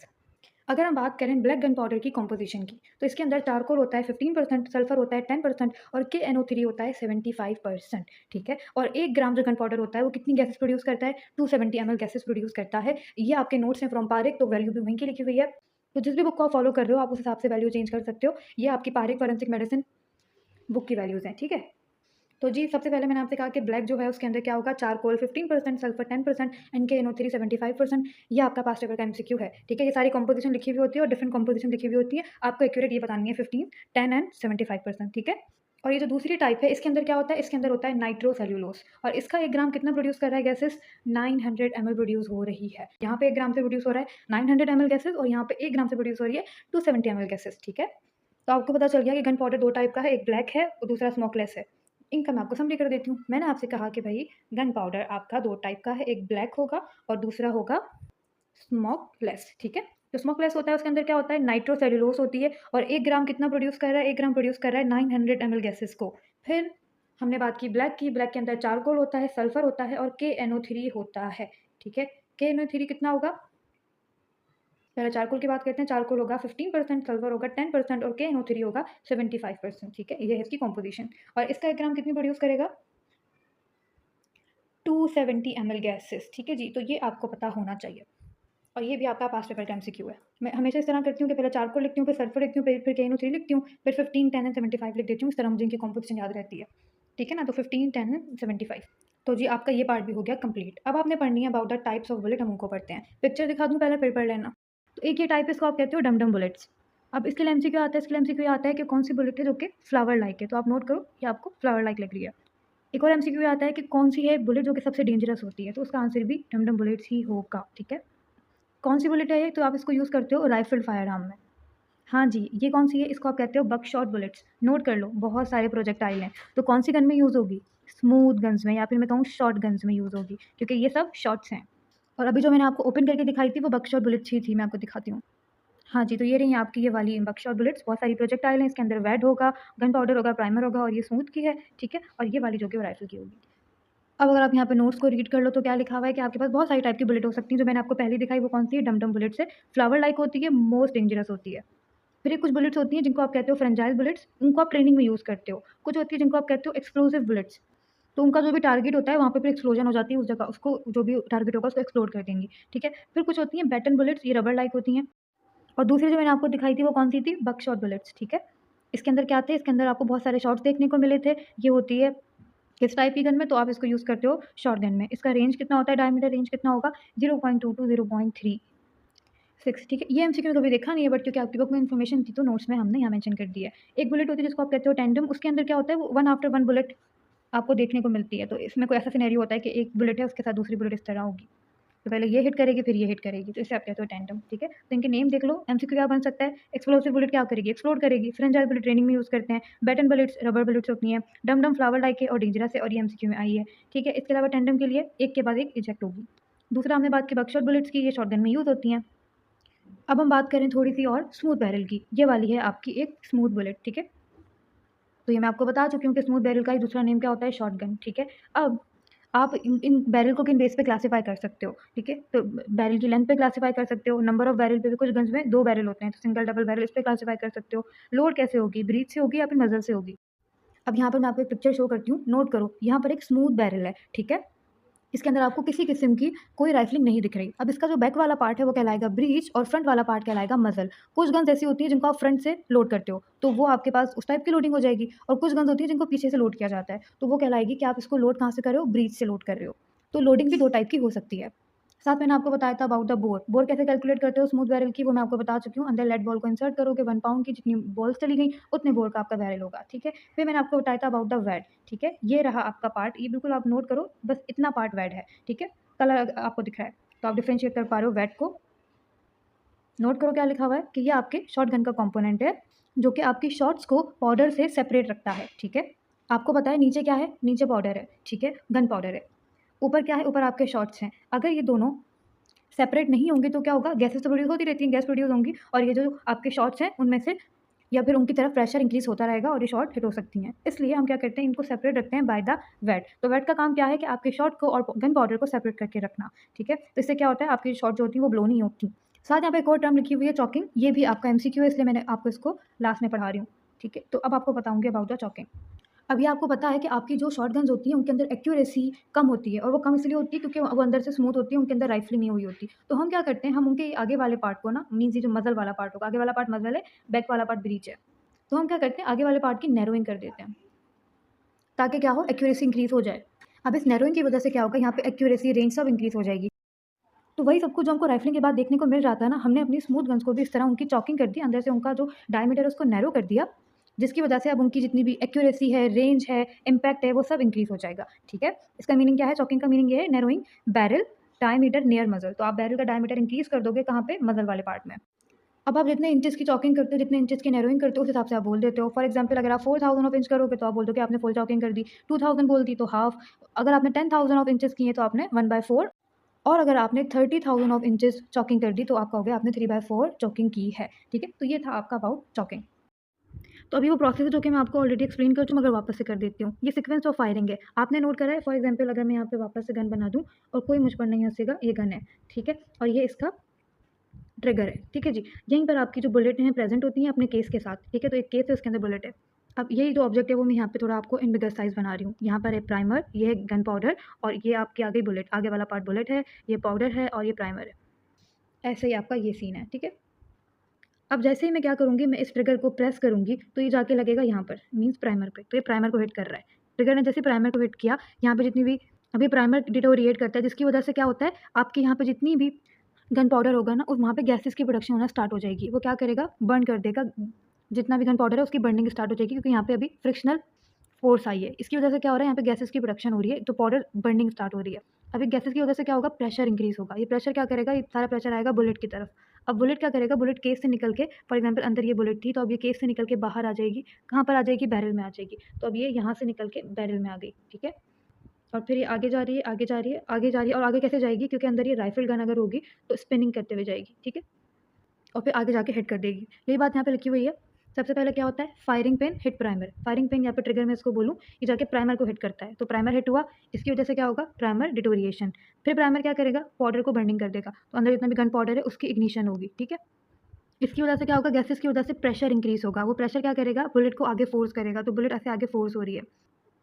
अगर हम बात करें ब्लैक गन पाउडर की कॉम्पोजिशन की, तो इसके अंदर चारकोल होता है 15%, सल्फर होता है 10% और KNO3 होता है 75%, ठीक है? और 1 ग्राम जो गन पाउडर होता है वो कितनी गैसेस प्रोड्यूस करता है? 270 ml गैसेस प्रोड्यूस करता है। ये आपके नोट्स हैं फ्रॉम पारेख, तो वैल्यू भी वहीं की लिखी हुई है। तो जिस भी बुक को आप फॉलो कर रहे हो, आप उस हिसाब से वैल्यू चेंज कर सकते हो। ये आपकी पारेख फॉरेंसिक मेडिसिन बुक की वैल्यूज़ हैं, ठीक है? तो जी, सबसे पहले मैंने आपसे कहा कि ब्लैक जो है उसके अंदर क्या होगा, चारकोल 15%, सल्फर 10% एंड KNO3 75%। ये आपका पास्ट पेपर का एमसीक्यू है, ठीक है? ये सारी कंपोजिशन लिखी हुई होती है और डिफरेंट कंपोजिशन लिखी हुई होती है। आपको एक्यूरेट ये बतानी है 15, 10 एंड 75%, ठीक है? और ये जो दूसरी टाइप है, इसके अंदर क्या होता है? इसके अंदर होता है नाइट्रोसेल्युलोज और इसका 1 ग्राम कितना प्रोड्यूस कर रहा है गैसेस? 900 ml प्रोड्यूस हो रही है। यहाँ पे 1 ग्राम से प्रोड्यूस हो रहा है 900 ml गैसेस और यहाँ पे 1 ग्राम से प्रोड्यूस हो रही है 270 ml गैसेस, ठीक है? तो आपको पता चल गया कि गन पाउडर 2 टाइप का है, एक ब्लैक है और दूसरा स्मोकलेस है। इनका मैं आपको समरी कर देती हूँ। मैंने आपसे कहा कि भई गन पाउडर आपका 2 टाइप का है, एक ब्लैक होगा और दूसरा होगा स्मोकलेस, ठीक है? जो स्मोकलेस होता है उसके अंदर क्या होता है, नाइट्रोसेल्युलोज होती है और 1 ग्राम कितना प्रोड्यूस कर रहा है? 1 ग्राम प्रोड्यूस कर रहा है 900 ml गैसेस को। फिर हमने बात की ब्लैक की, ब्लैक के अंदर चारकोल होता है, सल्फर होता है और KNO3 होता है, ठीक है? KNO3 कितना होगा? पहले चारकोल की बात करते हैं, चारकोल होगा 15%, सल्फर होगा 10% और KNO3 होगा 75%, ठीक है? ये है इसकी कॉम्पोजिशन और इसका 1 ग्राम कितनी प्रोड्यूस करेगा? 270 ml गैसेस, ठीक है जी? तो ये आपको पता होना चाहिए और ये भी आपका पास्ट पेपर का एमसीक्यू है। मैं हमेशा इस तरह करती हूँ कि पहले चारकोल लिखती हूँ, फिर सल्फर लिखती हूँ, फिर KNO3 लिखती हूँ, फिर 15, 10 एंड 75 लिख देती हूँ। इस तरह मुझे इनकी कॉम्पोजिशन याद रहती है, ठीक है ना? तो 15, 10 एंड 75। तो जी आपका ये पार्ट भी हो गया कंप्लीट। अब आपने पढ़नी है about the types of bullet, हम उनको पढ़ते हैं। पिक्चर दिखा दूँ पहले, फिर पढ़ लेना। तो एक ये टाइप है, इसको आप कहते हो डम-डम बुलेट्स। अब इसके लिए एमसीक्यू आता है, इसके लिए एमसीक्यू आता है कि कौन सी बुलेट है जो कि फ्लावर लाइक है, तो आप नोट करो ये आपको फ्लावर लाइक लग रही है। एक और एमसीक्यू आता है कि कौन सी है बुलेट जो कि सबसे डेंजरस होती है, तो उसका आंसर भी डम-डम बुलेट्स ही होगा, ठीक है? कौन सी बुलेट है ये? तो आप इसको यूज़ करते हो राइफल्ड फायर आर्म में। हाँ जी, ये कौन सी है? इसको आप कहते हो बकशॉट बुलेट्स। नोट कर लो, बहुत सारे प्रोजेक्टाइल हैं। तो कौन सी गन में यूज़ होगी? स्मूथ गन्स में या फिर मैं कहूँ शॉर्ट गन्स में यूज़ होगी, क्योंकि ये सब शॉट्स हैं। और अभी जो मैंने आपको ओपन करके दिखाई थी वो बकशॉट बुलेट्स ही थी, मैं आपको दिखाती हूँ। हाँ जी, तो ये रही आपकी ये वाली बकशॉट बुलेट्स, बहुत सारी प्रोजेक्टाइल हैं, इसके अंदर वैड होगा, गन पाउडर होगा, प्राइमर होगा और ये स्मूथ की है, ठीक है? और ये वाली जो कि वो राइफल की होगी। अब अगर आप यहाँ पे नोट्स को रीड कर लो तो क्या लिखा हुआ है कि आपके पास बहुत सारी टाइप की बुलेट हो सकती हैं। जो मैंने आपको पहली दिखाई वो कौन-सी है? डम-डम बुलेट्स है। फ्लावर लाइक होती है, मोस्ट डेंजरस होती है। फिर एक कुछ बुलेट्स होती हैं जिनको आप कहते हो फ्रेंचाइज़ बुलेट्स, उनको आप ट्रेनिंग में यूज़ करते हो। कुछ होती है जिनको आप कहते हो एक्सप्लोसिव बुलेट्स, तो उनका जो भी टारगेट होता है वहाँ पे फिर एक्सप्लोजन हो जाती है उस जगह, उसको जो भी टारगेट होगा उसको एक्सप्लोड कर देंगी, ठीक है? फिर कुछ होती हैं बैटन बुलेट्स, ये रबर लाइक होती हैं और दूसरी जो मैंने आपको दिखाई थी वो कौन-सी थी? बकशॉट बुलेट्स, ठीक है? इसके अंदर क्या थे? इसके अंदर आपको बहुत सारे शॉट्स देखने को मिले थे। ये होती है किस टाइप की गन में? तो आप इसको यूज़ करते हो शॉटगन में। इसका रेंज कितना होता है? डायमीटर रेंज कितना होगा? 0.2 टू 0.36, ठीक है? ये एमसीक्यू कभी देखा नहीं है बट क्योंकि आपकी बुक में इन्फॉर्मेशन थी तो नोट्स में हमने यहाँ मेंशन कर दिया है। एक बुलेट होती है जिसको आप कहते हो टैंडेम, उसके अंदर क्या होता है? वो वन आफ्टर वन बुलेट आपको देखने को मिलती है। तो इसमें कोई ऐसा सिनेरियो होता है कि एक बुलेट है उसके साथ दूसरी बुलेट इस तरह होगी। तो पहले ये हिट करेगी फिर ये हिट करेगी, तो इसे आप कहते हो टैंडेम, ठीक है? तो इनके नेम देख लो। एमसीक्यू क्या बन सकता है? एक्सप्लोसिव बुलेट क्या करेगी? एक्सप्लोड करेगी। फ्रेंचाइज़ बुलेट ट्रेनिंग में यूज़ करते हैं। बैटन बुलेट्स रबर बुलेट्स होती हैं। डम-डम फ्लावर लाइक है और डेंजरस है और ये एमसीक्यू में आई है, ठीक है? इसके अलावा टैंडेम के लिए एक के बाद एक इजेक्ट होगी। दूसरा हमने बात की बकशॉट बुलेट्स की, ये शॉटगन में यूज़ होती हैं। अब हम बात करें थोड़ी-सी और स्मूथ बैरल की। ये वाली है आपकी एक स्मूथ बुलेट, ठीक है? तो ये मैं आपको बता चुकी हूँ कि स्मूथ बैरल का ही दूसरा नेम क्या होता है? शॉटगन, ठीक है? अब आप इन इन बैरल को किन बेस पे क्लासिफ़ाई कर सकते हो, ठीक है? तो बैरल की लेंथ पे क्लासिफ़ाई कर सकते हो, नंबर ऑफ बैरल पे भी कुछ गन्स में 2 बैरल होते हैं, तो सिंगल, डबल बैरल इस पे क्लासिफ़ाई कर सकते हो। लोड कैसे होगी? ब्रीथ से होगी या फिर मज़ल से होगी? अब यहाँ पर मैं आपको एक पिक्चर शो करती हूँ, नोट करो। यहाँ पर एक स्मूथ बैरल है, ठीक है? इसके अंदर आपको किसी किस्म की कोई राइफलिंग नहीं दिख रही। अब इसका जो बैक वाला पार्ट है वो कहलाएगा ब्रीच और फ्रंट वाला पार्ट कहलाएगा मज़ल। कुछ गन्स ऐसी होती हैं जिनको आप फ्रंट से लोड करते हो, तो वो आपके पास उस टाइप की लोडिंग हो जाएगी और कुछ गन्स होती हैं जिनको पीछे से लोड किया जाता है, तो वो कहलाएगी कि आप इसको लोड कहाँ से कर रहे हो? ब्रीच से लोड कर रहे हो। तो लोडिंग भी 2 टाइप की हो सकती है। साथ मैंने आपको बताया था अबाउट द बोर। बोर कैसे कैलकुलेट करते हो स्मूथ बैरल की वो मैं आपको बता चुकी हूँ। अंदर लेड बॉल को इंसर्ट करोगे 1 पाउंड की जितनी बॉल्स चली गई उतने बोर का आपका बैरल होगा, ठीक है? फिर मैंने आपको बताया था अबाउट द वैड, ठीक है? ये रहा आपका पार्ट, ये बिल्कुल आप नोट करो, बस इतना पार्ट वैड है, ठीक है? कलर आपको दिख रहा है, तो आप डिफरेंशिएट कर पा रहे हो वैड को। नोट करो क्या लिखा हुआ है कि ये आपके शॉटगन का कंपोनेंट है, जो कि आपकी शॉट्स को पाउडर से सेपरेट रखता है, ठीक है? आपको पता है नीचे क्या है? नीचे पाउडर है, ठीक है? गन पाउडर है। ऊपर क्या है? ऊपर आपके शॉट्स हैं। अगर ये दोनों सेपरेट नहीं होंगे तो क्या होगा? गैसेज़ तो प्रोड्यूस होती रहती हैं, गैस प्रोड्यूस होंगी और ये जो आपके शॉट्स हैं उनमें से या फिर उनकी तरफ प्रेशर इंक्रीज़ होता रहेगा और ये शॉट हिट हो सकती हैं। इसलिए हम क्या करते हैं इनको सेपरेट रखते हैं बाय द वेट। तो वेट का काम क्या है कि आपके शॉट को और गन पाउडर को सेपरेट करके रखना, ठीक है? तो इससे क्या होता है आपकी शॉट जो होती है वो ब्लो नहीं होती। साथ यहाँ पे एक और टर्म लिखी हुई है चॉकिंग, ये भी आपका एमसीक्यू है इसलिए मैंने आपको इसको लास्ट में पढ़ा रही हूँ, ठीक है। तो अब आपको बताऊँगी अबाउट द चॉकिंग। अब ये आपको पता है कि आपकी जो शॉटगन्स होती हैं उनके अंदर एक्यूरेसी कम होती है और वो कम इसलिए होती है क्योंकि वो अंदर से स्मूथ होती है, उनके अंदर राइफलिंग नहीं हुई होती। तो हम क्या करते हैं, हम उनके आगे वाले पार्ट को ना, मीन्स ये जो मज़ल वाला पार्ट होगा, आगे वाला पार्ट मज़ल है, बैक वाला पार्ट ब्रीच है। तो हम क्या करते हैं, आगे वाले पार्ट की नैरोइंग कर देते हैं ताकि क्या हो, एक्यूरेसी इंक्रीज़ हो जाए। अब इस नैरोइंग की वजह से क्या होगा, यहाँ पे एक्यूरेसी, रेंज सब इंक्रीज़ हो जाएगी। तो वही सब कुछ जो हमको राइफलिंग के बाद देखने को मिल जाता है ना, हमने अपनी स्मूथ गन्स को भी इस तरह उनकी चॉकिंग कर दी, अंदर से उनका जो डायमीटर है उसको नैरो कर दिया, जिसकी वजह से अब उनकी जितनी भी एक्यूरेसी है, रेंज है, इम्पैक्ट है, वो सब इंक्रीज़ हो जाएगा, ठीक है। इसका मीनिंग क्या है, चॉकिंग का मीनिंग ये है, नैरोइंग बैरल डायमीटर नियर मज़ल। तो आप बैरल का डायमीटर इंक्रीज़ कर दोगे कहाँ पे, मज़ल वाले पार्ट में। अब आप जितने इंचेस की चॉकिंग करते हो, जितने इंचेस की नैरोइंग करते हो, उस हिसाब से आप बोल देते हो। फॉर एग्जांपल अगर आप 4000 ऑफ इंच करोगे तो आप बोल दो कि आपने फुल चॉकिंग कर दी, 2000 बोल दी तो हाफ, अगर आपने 10,000 ऑफ इंचेस की है तो आपने 1/4, और अगर आपने 30,000 ऑफ इंचेस चॉकिंग कर दी तो आप कहोगे आपने 3/4 चॉकिंग की है, ठीक है। तो ये था आपका अबाउट चॉकिंग। तो अभी वो प्रोसेस है जो कि मैं आपको ऑलरेडी एक्सप्लेन कर चुकी हूँ, मगर वापस से कर देती हूँ। ये सीक्वेंस ऑफ फायरिंग है, आपने नोट करा है। फॉर एग्जांपल अगर मैं यहाँ पे वापस से गन बना दूँ और कोई मुझ पर नहीं हँसेगा, ये गन है, ठीक है, और ये इसका ट्रिगर है, ठीक है जी। यहीं पर आपकी जो बुलेट हैं प्रेजेंट होती हैं अपने केस के साथ, ठीक है। तो एक केस है, उसके अंदर बुलेट है। अब यही जो ऑब्जेक्ट है वो मैं यहाँ पे थोड़ा आपको इन बिगर साइज़ बना रही हूँ। यहाँ पर है प्राइमर, ये है गन पाउडर, और ये आपकी आ गई बुलेट, आगे वाला पार्ट बुलेट है, ये पाउडर है और ये प्राइमर है। ऐसे ही आपका ये सीन है, ठीक है। अब जैसे ही मैं क्या करूँगी, मैं इस ट्रिगर को प्रेस करूँगी तो ये जाके लगेगा यहाँ पर, मीन्स प्राइमर पे। तो ये प्राइमर को हिट कर रहा है। ट्रिगर ने जैसे प्राइमर को हिट किया, यहाँ पे जितनी भी, अभी प्राइमर डिटोरिएट करता है, जिसकी वजह से क्या होता है, आपके यहाँ पे जितनी भी गन पाउडर होगा ना, उस वहाँ पे गैसेज़ की प्रोडक्शन होना स्टार्ट हो जाएगी। वो क्या करेगा, बर्न कर देगा, जितना भी गन पाउडर है उसकी बर्निंग स्टार्ट हो जाएगी, क्योंकि यहाँ पे अभी फ्रिक्शनल फ़ोर्स आई है। इसकी वजह से क्या हो रहा है, यहाँ पे गैसेज़ की प्रोडक्शन हो रही है, तो पाउडर बर्निंग स्टार्ट हो रही है। अभी गैसेज़ की वजह से क्या होगा, प्रेशर इंक्रीज़ होगा। ये प्रेशर क्या करेगा, ये सारा प्रेशर आएगा बुलेट की तरफ। अब बुलेट क्या करेगा, बुलेट केस से निकल के, फॉर एग्जांपल अंदर ये बुलेट थी, तो अब ये केस से निकल के बाहर आ जाएगी। कहाँ पर आ जाएगी, बैरल में आ जाएगी। तो अब ये यहाँ से निकल के बैरल में आ गई, ठीक है। और फिर ये आगे जा रही है, आगे जा रही है, आगे जा रही है, और आगे कैसे जाएगी, क्योंकि अंदर ये राइफल गन अगर होगी तो स्पिनिंग करते हुए जाएगी, ठीक है। और फिर आगे जाके हिट कर देगी। यही बात यहाँ पे लिखी हुई है। सबसे पहले क्या होता है, firing pin hit primer. Firing pin या फिर ट्रिगर में इसको बोलूँ, ये जाके प्राइमर को हिट करता है। तो प्राइमर हिट हुआ, इसकी वजह से क्या होगा, प्राइमर डिटोरिएशन। फिर प्राइमर क्या करेगा, पाउडर को बर्निंग कर देगा, तो अंदर जितना भी गन पाउडर है उसकी इग्निशन होगी, ठीक है। इसकी वजह से क्या होगा, गैसेस की वजह से प्रेशर इंक्रीज़ होगा। वो प्रेशर क्या करेगा, बुलेट को आगे फोर्स करेगा, तो बुलेट ऐसे आगे फोर्स हो रही है।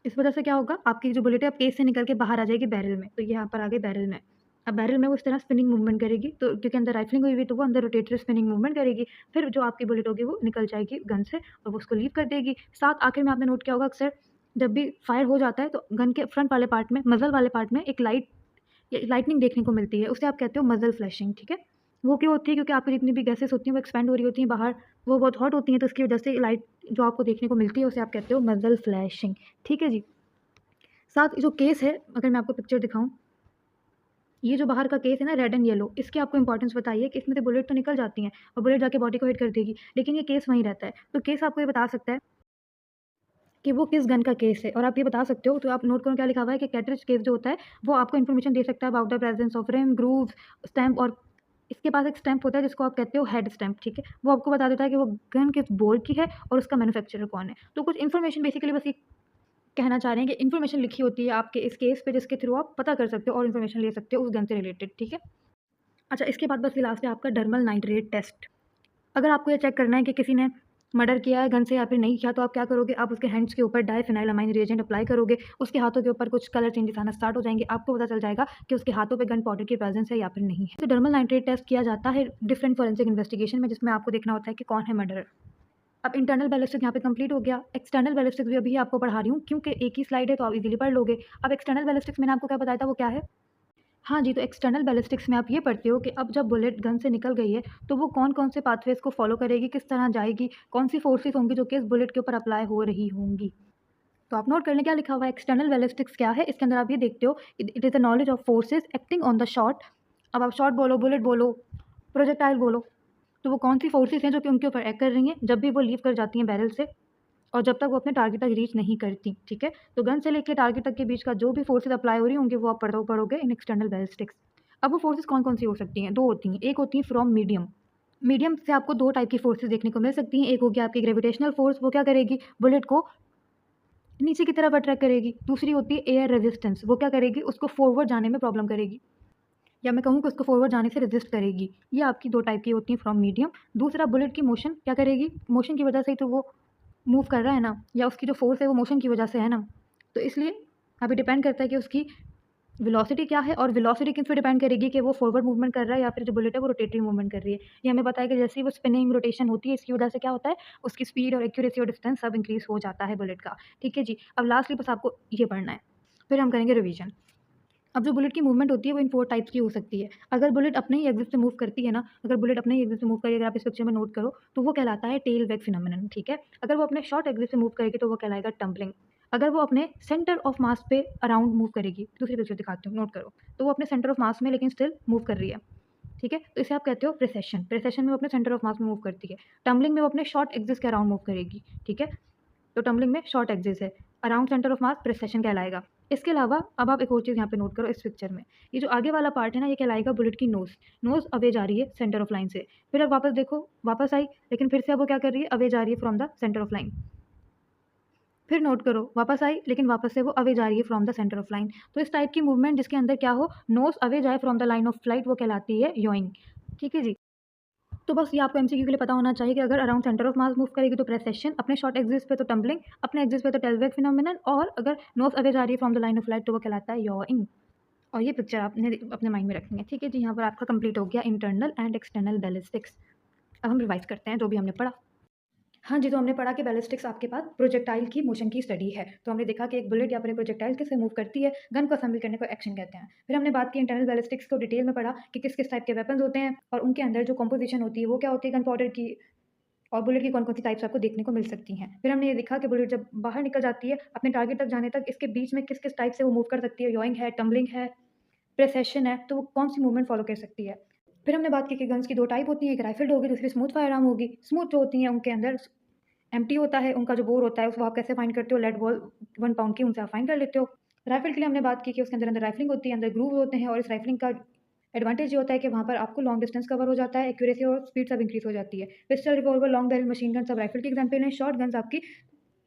इस वजह से क्या होगा, आपकी जो बुलेट है अब केस से निकल के बाहर आ जाएगी बैरल में। तो ये यहाँ पर आ गई बैरल में। अब बैरल में वो इस तरह स्पिनिंग मूवमेंट करेगी, तो क्योंकि अंदर राइफलिंग हुई हुई तो वो अंदर रोटेटरी स्पिनिंग मूवमेंट करेगी। फिर जो आपकी बुलेट होगी वो निकल जाएगी गन से और वो उसको लीव कर देगी। साथ आखिर में आपने नोट किया होगा, अक्सर जब भी फायर हो जाता है तो गन के फ्रंट वाले पार्ट में, मज़ल वाले पार्ट में एक लाइटनिंग देखने को मिलती है। उसे आप कहते हो मज़ल फ्लैशिंग, ठीक है। वो क्यों होती है, क्योंकि आपकी जितनी भी गैसेस होती हैं वो एक्सपैंड हो रही होती हैं बाहर, वो बहुत हॉट होती हैं, तो उसकी वजह से लाइट जो आपको देखने को मिलती है उसे आप कहते हो मज़ल फ्लैशिंग, ठीक है जी। साथ जो केस है, अगर मैं आपको पिक्चर दिखाऊँ, ये जो बाहर का केस है ना, रेड एंड येलो, इसकी आपको इंपॉर्टेंस बताइए कि इसमें से बुलेट तो निकल जाती हैं और बुलेट जाके बॉडी को हिट कर देगी, लेकिन ये केस वहीं रहता है। तो केस आपको ये बता सकता है कि वो किस गन का केस है, और आप ये बता सकते हो। तो आप नोट करो क्या लिखा हुआ है कि कैट्रिज केस जो होता है वो आपको इन्फॉर्मेशन दे सकता है about the presence of rim, grooves, stamp, और इसके पास एक स्टैम्प होता है जिसको आप कहते हो हेड स्टैम्प, ठीक है। वो आपको बता देता है कि वो गन किस बोर्ड की है और उसका मैन्युफैक्चरर कौन है। तो कुछ इन्फॉर्मेशन बेसिकली बस ये कहना चाह रहे हैं कि इन्फॉर्मेशन लिखी होती है आपके इस केस पे, जिसके थ्रू आप पता कर सकते हो और इन्फॉर्मेशन ले सकते हो उस गन से रिलेटेड, ठीक है। अच्छा, इसके बाद बस लास्ट है आपका डर्मल नाइट्रेट टेस्ट। अगर आपको ये चेक करना है कि किसी ने मर्डर किया है गन से या फिर नहीं किया, तो आप क्या करोगे, आप उसके हैंड्स के ऊपर डाइफेनाइलामाइन रिएजेंट अप्लाई करोगे, उसके हाथों के ऊपर कुछ कलर चेंजेस आना स्टार्ट हो जाएंगे, आपको पता चल जाएगा कि उसके हाथों पे गन पाउडर की प्रेजेंस है या फिर नहीं है। तो डर्मल नाइट्रेट टेस्ट किया जाता है डिफरेंट फॉरेंसिक इन्वेस्टिगेशन में, जिसमें आपको देखना होता है कि कौन है मर्डर। अब इंटरनल बैलिस्टिक्स यहाँ पे कंप्लीट हो गया। एक्सटर्नल बैलिस्टिक्स भी अभी आपको पढ़ा रही हूँ, क्योंकि एक ही स्लाइड है तो आप इजीली पढ़ लोगे। अब एक्सटर्नल बैलिस्टिक्स मैंने आपको क्या बताया था, वो क्या है। हाँ जी, तो एक्सटर्नल बैलिस्टिक्स में आप ये पढ़ते हो कि अब जब बुलेट गन से निकल गई है तो वो कौन-कौन से पाथवेज़ को फ़ॉलो करेगी, किस तरह जाएगी, कौन-सी फ़ोर्सेस होंगी जो कि इस बुलेट के ऊपर अप्लाई हो रही होंगी। तो आप नोट कर लें क्या लिखा हुआ है। एक्सटर्नल बैलिस्टिक्स क्या है, इसके अंदर आप ये देखते हो, it is the knowledge of forces acting on the shot. अब आप शॉट बोलो, बुलेट बोलो, प्रोजेक्टाइल बोलो, तो वो कौन-सी फोर्सेस हैं जो कि उनके ऊपर एक्ट कर रही हैं जब भी वो लीव कर जाती हैं बैरल से, और जब तक वो अपने टारगेट तक रीच नहीं करती, ठीक है। तो गन से लेके टारगेट तक के बीच का जो भी फोर्सेस अप्लाई हो रही होंगी वो आप पढ़ोगे इन एक्सटर्नल बैलिस्टिक्स। अब वो फोर्सेस कौन-कौन सी हो सकती हैं, 2 होती हैं। एक होती है फ्रॉम मीडियम। मीडियम से आपको 2 टाइप की फोर्सेस देखने को मिल सकती हैं। एक होगी आपकी ग्रेविटेशनल फोर्स, वो क्या करेगी, बुलेट को नीचे की तरफ अट्रैक्ट करेगी। दूसरी होती है एयर रेजिस्टेंस, वो क्या करेगी, उसको फॉरवर्ड जाने में प्रॉब्लम करेगी। या मैं कहूँ कि उसको फॉरवर्ड जाने से रेजिस्ट करेगी। ये आपकी 2 टाइप की होती हैं फ्रॉम मीडियम। दूसरा बुलेट की मोशन क्या करेगी? मोशन की वजह से ही तो वो मूव कर रहा है ना, या उसकी जो फ़ोर्स है वो मोशन की वजह से है ना। तो इसलिए अभी डिपेंड करता है कि उसकी वेलोसिटी क्या है, और वेलोसिटी किस पे डिपेंड करेगी कि वो फॉरवर्ड मूवमेंट कर रहा है या फिर जो बुलेट है वो रोटेटरी मूवमेंट कर रही है। ये हमें पता है कि जैसे ही वो स्पिनिंग रोटेशन होती है, इसकी वजह से क्या होता है, उसकी स्पीड और एक्यूरेसी और डिस्टेंस सब इंक्रीज़ हो जाता है बुलेट का। ठीक है जी। अब लास्टली बस आपको ये पढ़ना है, फिर हम करेंगे रिवीजन। अब जो बुलेट की मूवमेंट होती है वो इन 4 टाइप्स की हो सकती है। अगर बुलेट अपने ही एक्सिस से मूव करती है ना, अगर बुलेट अपने ही एक्सिस से मूव करेगी, अगर आप इस पिक्चर में नोट करो, तो वो कहलाता है टेल वैग फिनोमेनन, ठीक है? अगर वो अपने शॉर्ट एक्सिस से मूव करेगी तो वो कहलाएगा टम्बलिंग। अगर वो अपने सेंटर ऑफ मास पे अराउंड मूव करेगी, दूसरी पिक्चर दिखाती हूँ, नोट करो। तो वो अपने सेंटर ऑफ मास में लेकिन स्टिल मूव कर रही है, ठीक है? तो इसे आप कहते हो प्रेसेशन। प्रेसेशन में वो अपने सेंटर ऑफ मास में मूव करती है। टम्बलिंग में वो अपने शॉर्ट एक्सिस के अराउंड मूव करेगी, ठीक है? तो टम्बलिंग में शॉर्ट एक्सिस है, around centre of mass precision कहलाएगा। इसके अलावा अब आप एक और चीज़ यहाँ पे नोट करो इस पिक्चर में, ये जो आगे वाला पार्ट है ना, ये कहलाएगा बुलेट की नोज़। नोज़ अवे जा रही है सेंटर ऑफ लाइन से, फिर अब वापस देखो, वापस आई, लेकिन फिर से अब वो क्या कर रही है, अवे जा रही है from the centre of line. फिर नोट करो, वापस आई, लेकिन वापस से वो अवे जा रही है from the centre of line. तो इस टाइप की मूवमेंट जिसके अंदर क्या हो, नोज़ अवे जाए from the line of flight, वो कहलाती है याइंग। ठीक है जी। तो बस ये आपको एमसीक्यू के लिए पता होना चाहिए कि अगर around centre of mass move करेगी तो प्रेसेशन, अपने शॉर्ट एक्सिस पे तो टम्बलिंग, अपने एक्सिस पे तो टेलवेग फिनोमेनन, और अगर नोज अवे जा रही है from the line of light तो वो कहलाता है याइंग। और ये पिक्चर आपने अपने माइंड में रखनी है। ठीक है जी। यहाँ पर आपका कंप्लीट हो गया इंटरनल एंड एक्सटर्नल बैलिस्टिक्स। अब हम रिवाइज करते हैं जो भी हमने पढ़ा। हाँ जी, तो हमने पढ़ा कि बैलिस्टिक्स आपके पास प्रोजेक्टाइल की मोशन की स्टडी है। तो हमने देखा कि एक बुलेट या फिर एक प्रोजेक्टाइल कैसे मूव करती है, गन को असेंबल करने को एक्शन कहते हैं। फिर हमने बात की इंटरनल बैलिस्टिक्स को डिटेल में पढ़ा कि किस-किस टाइप के वेपन्स होते हैं और उनके अंदर जो कंपोजिशन होती है वो क्या होती है गन पाउडर की, और बुलेट की कौन-कौन सी टाइप्स आपको देखने को मिल सकती हैं। फिर हमने ये देखा कि बुलेट जब बाहर निकल जाती है अपने टारगेट तक जाने तक, इसके बीच में किस-किस टाइप से वो मूव कर सकती है, याइंग है, टम्बलिंग है, प्रेसेशन है, तो वो कौन-सी मूवमेंट फॉलो कर सकती है। फिर हमने बात की कि गन्स की 2 टाइप होती हैं, एक राइफल्ड होगी, दूसरी स्मूथ फायर आर्म होगी। स्मूथ जो होती हैं उनके अंदर एम्प्टी होता है, उनका जो बोर होता है उसको आप कैसे फाइंड करते हो, लेड बॉल 1 पाउंड की उनसे आप फाइंड कर लेते हो। राइफल के लिए हमने बात की कि उसके अंदर अंदर राइफलिंग होती है, अंदर ग्रूव होते हैं, और इस राइफलिंग का एडवांटेज ये होता है कि वहाँ पर आपको लॉन्ग डिस्टेंस कवर हो जाता है, एक्यूरेसी और स्पीड सब इंक्रीज़ हो जाती है। Pistol, revolver, long barrel machine gun सब राइफल के एग्जाम्पल हैं, शॉर्ट गन्स आपकी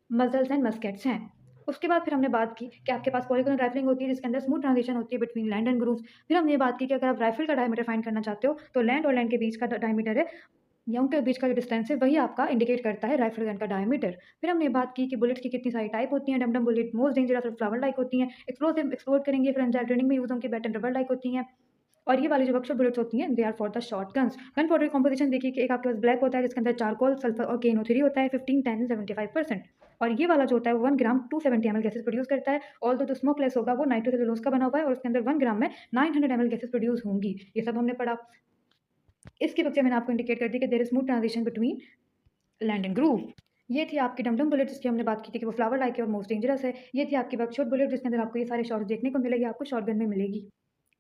मज़ल्स एंड मस्केट्स हैं। उसके बाद फिर हमने बात की कि आपके पास पॉलीगोनल राइफलिंग होती है जिसके अंदर स्मूथ ट्रांजिशन होती है बिटवीन लैंड एंड ग्रूव्स। फिर हमने ये बात की कि अगर आप राइफल का डायमीटर फाइंड करना चाहते हो तो लैंड और लैंड के बीच का डायमीटर है, या उनके बीच का जो डिस्टेंस है वही आपका इंडिकेट करता है राइफल गन का डायमीटर। फिर हमने बात की कि बुलेट्स की कितनी सारी टाइप होती हैं। डम-डम बुलेट मोस्ट डेंजरस और फ्लावर लाइक होती हैं। एक्सप्लोसिव एक्सप्लोड करेंगे, फिर एंजाइम ट्रेनिंग में यूज़ होंगी, बैटन रबर लाइक होती हैं। और ये वाली जो बक्सर बुलेट्स होती हैं they are for the short guns. Gun powder composition देखिए कि एक आपके पास ब्लैक होता है जिसके अंदर चारकोल, सल्फर और KNO3 होता है 15, 10, 75%। और ये वाला जो होता है वो 1 ग्राम 270 ml गैसेस प्रोड्यूस करता है। ऑल्दो जो स्मोकलेस होगा वो नाइट्रोसेलुलोज का बना हुआ है और उसके अंदर 1 ग्राम में 900 ml गैसेस प्रोड्यूस होंगी। ये सब हमने पढ़ा। इसकी पिक्चर मैंने आपको इंडिकेट कर दी कि there is smooth transition between land and groove. ये थी आपकी डमडम बुलेट जिसकी हमने बात की थी कि वो फ्लावर लाइक है और मोस्ट डेंजरस है। ये थी आपकी बकशॉट बुलेट जिसके अंदर आपको ये सारे शॉट्स देखने को मिलेगी, आपको शॉटगन में मिलेगी।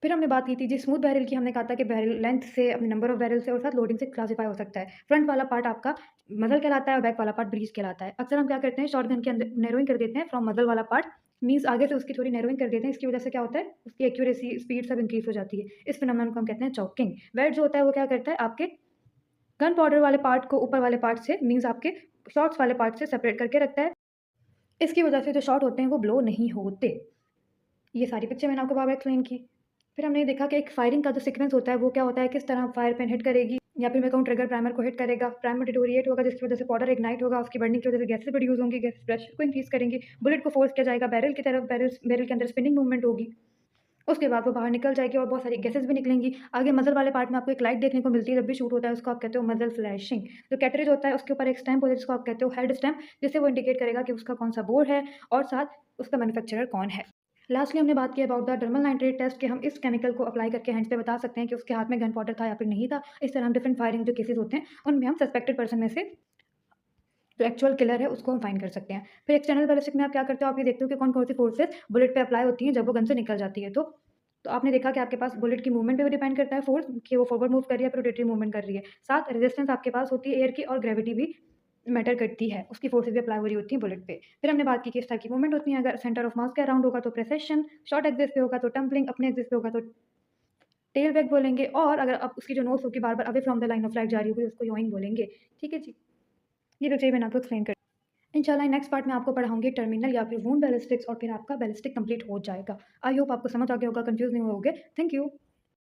फिर हमने बात की थी जी स्मूथ बैरल की। हमने कहा था कि बैरल लेंथ से, अपने नंबर ऑफ बैरल से और साथ लोडिंग से क्लासिफाई हो सकता है। फ्रंट वाला पार्ट आपका मज़ल कहलाता है और बैक वाला पार्ट ब्रीच कहलाता है। अक्सर हम क्या करते हैं शॉटगन के अंदर नैरोइंग कर देते हैं फ्रॉम मज़ल वाला पार्ट, मीन्स आगे से उसकी थोड़ी नैरोइंग कर देते हैं। इसकी वजह से क्या होता है उसकी एक्यूरेसी, स्पीड सब इंक्रीज़ हो जाती है। इस फिनोमेनन को हम कहते हैं चॉकिंग। वेट जो होता है वो क्या करता है आपके गन पाउडर वाले पार्ट को ऊपर वाले पार्ट से, मीन्स आपके शॉट्स वाले पार्ट से सेपरेट करके रखता है। इसकी वजह से जो शॉट होते हैं वो ब्लो नहीं होते। ये सारी पिक्चर मैंने आपको बार-बार एक्सप्लेन की। फिर हमने देखा कि एक फायरिंग का जो सीक्वेंस होता है वो क्या होता है, किस तरह फायर पिन हिट करेगी, या फिर मैं कहूँ ट्रिगर प्राइमर को हिट करेगा, प्राइमर डिटोरिएट होगा जिसकी वजह से पाउडर इग्नाइट होगा, उसकी बर्निंग की वजह से गैसेस प्रोड्यूस होंगी, गैस प्रेशर को इंक्रीज़ करेंगी, बुलेट को फोर्स किया जाएगा बैरल की तरफ, बैरल के अंदर स्पिनिंग मूवमेंट होगी। उसके बाद वो बाहर निकल जाएगी और बहुत सारी गैसेस भी निकलेंगी। आगे मज़ल वाले पार्ट में आपको एक लाइट देखने को मिलती है जब भी शूट होता है, उसको आप कहते हो मज़ल फ्लैशिंग। जो कैटरेज होता है उसके ऊपर एक स्टैम्प होता है जिसको आप कहते हो हेड स्टैम्प, जिससे वो इंडिकेट करेगा कि उसका कौन-सा बोर है और साथ उसका मैन्युफैक्चरर कौन है। लास्टली हमने बात की about the dermal nitrate test कि हम इस केमिकल को अप्लाई करके हैंड्स पे बता सकते हैं कि उसके हाथ में गन पाउडर था या फिर नहीं था। इस तरह हम डिफरेंट फायरिंग जो केसेस होते हैं उनमें हम सस्पेक्टेड पर्सन में से जो एक्चुअल किलर है उसको हम फाइंड कर सकते हैं। फिर एक्सटर्नल बैलिस्टिक में आप क्या करते हो, आप ये देखते हो कि कौन-कौन सी फोर्सेस बुलेट पे अप्लाई होती हैं जब वो गन से निकल जाती है। तो आपने देखा कि आपके पास बुलेट की मूवमेंट पे भी डिपेंड करता है फोर्स कि वो फॉरवर्ड मूव कर रही है या फिर रोटेटरी मूवमेंट कर रही है। साथ रेजिस्टेंस आपके पास होती है एयर की, और ग्रेविटी भी मैटर करती है, उसकी फोर्सेस भी अप्लाई हो रही होती हैं बुलेट पे। फिर हमने बात की कि इस टाइप की मूवमेंट होती है, अगर सेंटर ऑफ मास के अराउंड होगा तो प्रेसेशन, शॉर्ट एक्सिस पे होगा तो टम्पलिंग, अपने एक्सिस पे होगा तो टेल बैक बोलेंगे, और अगर अब उसकी जो नोज़ होगी बार-बार away from the line of light जा रही होगी उसको याइंग बोलेंगे। ठीक है जी। ये तो चाहिए मैंने आपको एक्सप्लेन कर। इंशाल्लाह नेक्स्ट पार्ट में आपको पढ़ाऊँगी टर्मिनल या फिर वूंड बैलिस्टिक्स, और फिर आपका बैलिस्टिक कंप्लीट हो जाएगा। आई होप आपको समझ आ गया होगा, कंफ्यूज़ नहीं हुए होगे। Thank you.